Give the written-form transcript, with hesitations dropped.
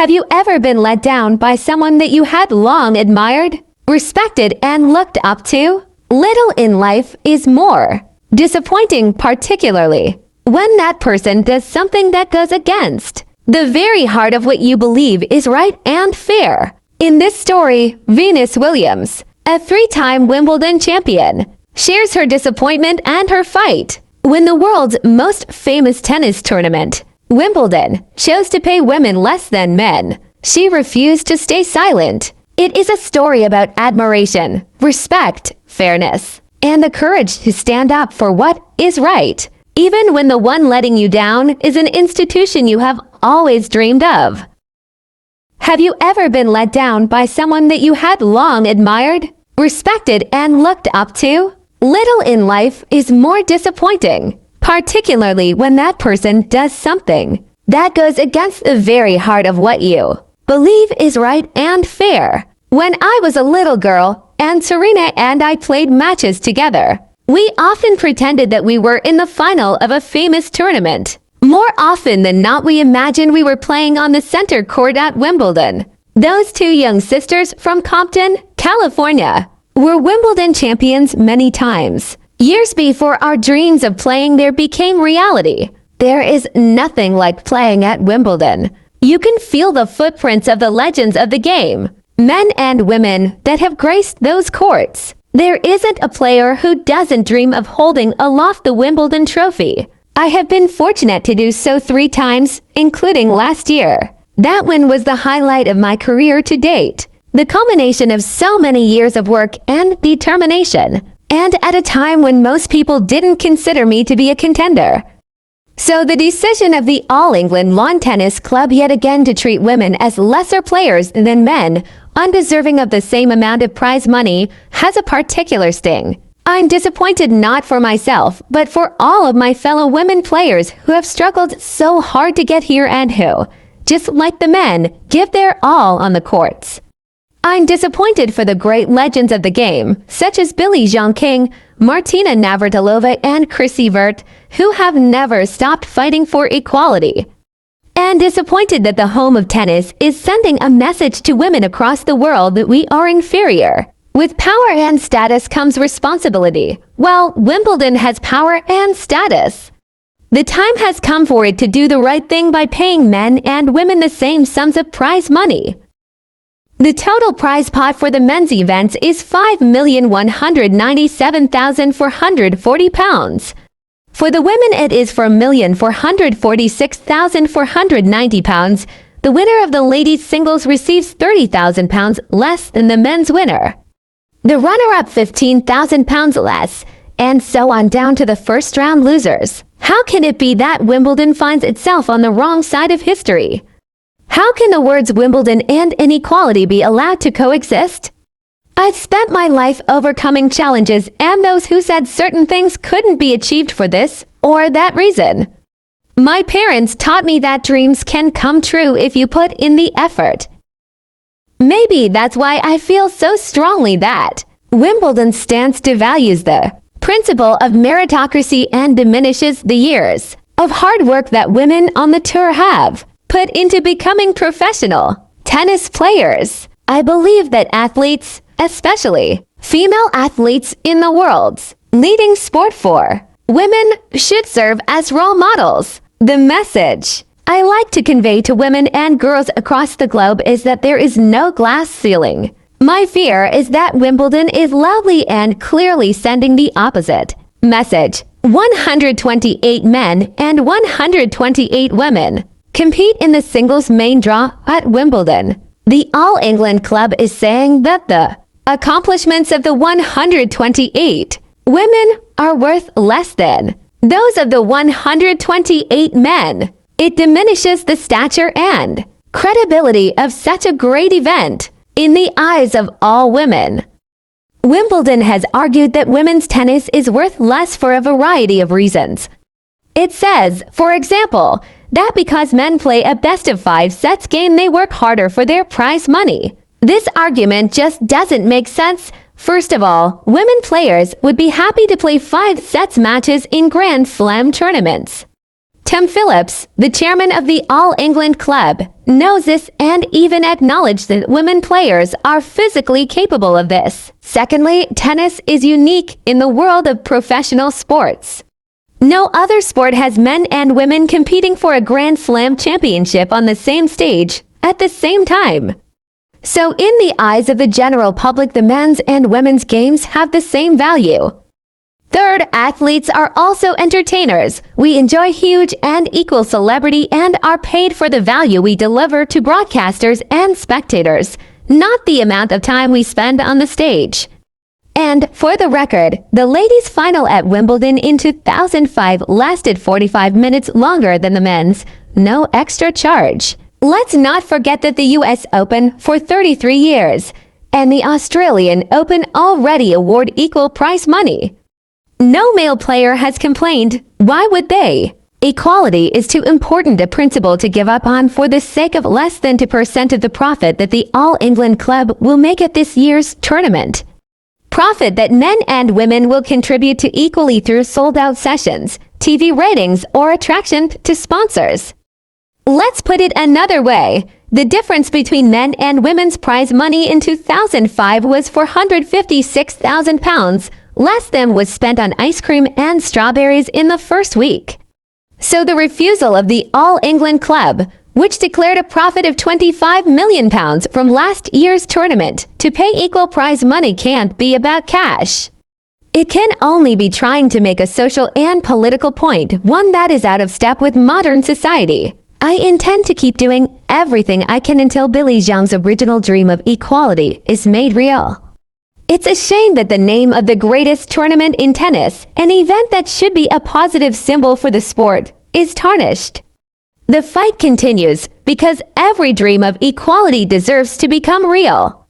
Have you ever been let down by someone that you had long admired, respected, and looked up to? Little in life is more disappointing, particularly when that person does something that goes against the very heart of what you believe is right and fair. In this story, Venus Williams, a three-time Wimbledon champion, shares her disappointment and her fight when the world's most famous tennis tournament, Wimbledon, chose to pay women less than men. She refused to stay silent. It is a story about admiration, respect, fairness, and the courage to stand up for what is right, even when the one letting you down is an institution you have always dreamed of. Have you ever been let down by someone that you had long admired, respected, and looked up to? Little in life is more disappointing, particularly when that person does something that goes against the very heart of what you believe is right and fair. When I was a little girl and Serena and I played matches together, we often pretended that we were in the final of a famous tournament. More often than not, we imagined we were playing on the center court at Wimbledon. Those two young sisters from Compton, California, were Wimbledon champions many times. Years before our dreams of playing there became reality. There is nothing like playing at Wimbledon. You can feel the footprints of the legends of the game, men and women that have graced those courts. There isn't a player who doesn't dream of holding aloft the Wimbledon trophy. I have been fortunate to do so 3 times, including last year. That win was the highlight of my career to date, the culmination of so many years of work and determination, and at a time when most people didn't consider me to be a contender. So the decision of the All England Lawn Tennis Club yet again to treat women as lesser players than men, undeserving of the same amount of prize money, has a particular sting. I'm disappointed not for myself, but for all of my fellow women players who have struggled so hard to get here and who, just like the men, give their all on the courts. I'm disappointed for the great legends of the game, such as Billie Jean King, Martina Navratilova, and Chrissy Vert, who have never stopped fighting for equality. And disappointed that the home of tennis is sending a message to women across the world that we are inferior. With power and status comes responsibility. Well, Wimbledon has power and status. The time has come for it to do the right thing by paying men and women the same sums of prize money. The total prize pot for the men's events is £5,197,440. For the women it is £4,446,490. The winner of the ladies' singles receives £30,000 less than the men's winner. The runner-up £15,000 less, and so on down to the first-round losers. How can it be that Wimbledon finds itself on the wrong side of history? How can the words Wimbledon and inequality be allowed to coexist? I've spent my life overcoming challenges and those who said certain things couldn't be achieved for this or that reason. My parents taught me that dreams can come true if you put in the effort. Maybe that's why I feel so strongly that Wimbledon's stance devalues the principle of meritocracy and diminishes the years of hard work that women on the tour have put into becoming professional tennis players. I believe that athletes, especially female athletes in the world's leading sport for women, should serve as role models. The message I like to convey to women and girls across the globe is that there is no glass ceiling. My fear is that Wimbledon is loudly and clearly sending the opposite message. 128 men and 128 women compete in the singles main draw at Wimbledon. The All England Club is saying that the accomplishments of the 128 women are worth less than those of the 128 men. It diminishes the stature and credibility of such a great event in the eyes of all women. Wimbledon has argued that women's tennis is worth less for a variety of reasons. It says, for example, that because men play a best-of-5 sets game, they work harder for their prize money. This argument just doesn't make sense. First of all, women players would be happy to play 5 sets matches in Grand Slam tournaments. Tim Phillips, the chairman of the All England Club, knows this and even acknowledged that women players are physically capable of this. Secondly, tennis is unique in the world of professional sports. No other sport has men and women competing for a Grand Slam championship on the same stage at the same time. So in the eyes of the general public, the men's and women's games have the same value. Third, athletes are also entertainers. We enjoy huge and equal celebrity and are paid for the value we deliver to broadcasters and spectators, not the amount of time we spend on the stage. And for the record, the ladies' final at Wimbledon in 2005 lasted 45 minutes longer than the men's, no extra charge. Let's not forget that the US Open for 33 years and the Australian Open already award equal prize money. No male player has complained. Why would they? Equality is too important a principle to give up on for the sake of less than 2% of the profit that the All England Club will make at this year's tournament. Profit that men and women will contribute to equally through sold-out sessions, TV ratings, or attraction to sponsors. Let's put it another way. The difference between men and women's prize money in 2005 was £456,000. Less than was spent on ice cream and strawberries in the first week. So the refusal of the All England Club, which declared a profit of £25 million from last year's tournament, to pay equal prize money can't be about cash. It can only be trying to make a social and political point, one that is out of step with modern society. I intend to keep doing everything I can until Billy Zhang's original dream of equality is made real. It's a shame that the name of the greatest tournament in tennis, an event that should be a positive symbol for the sport, is tarnished. The fight continues because every dream of equality deserves to become real.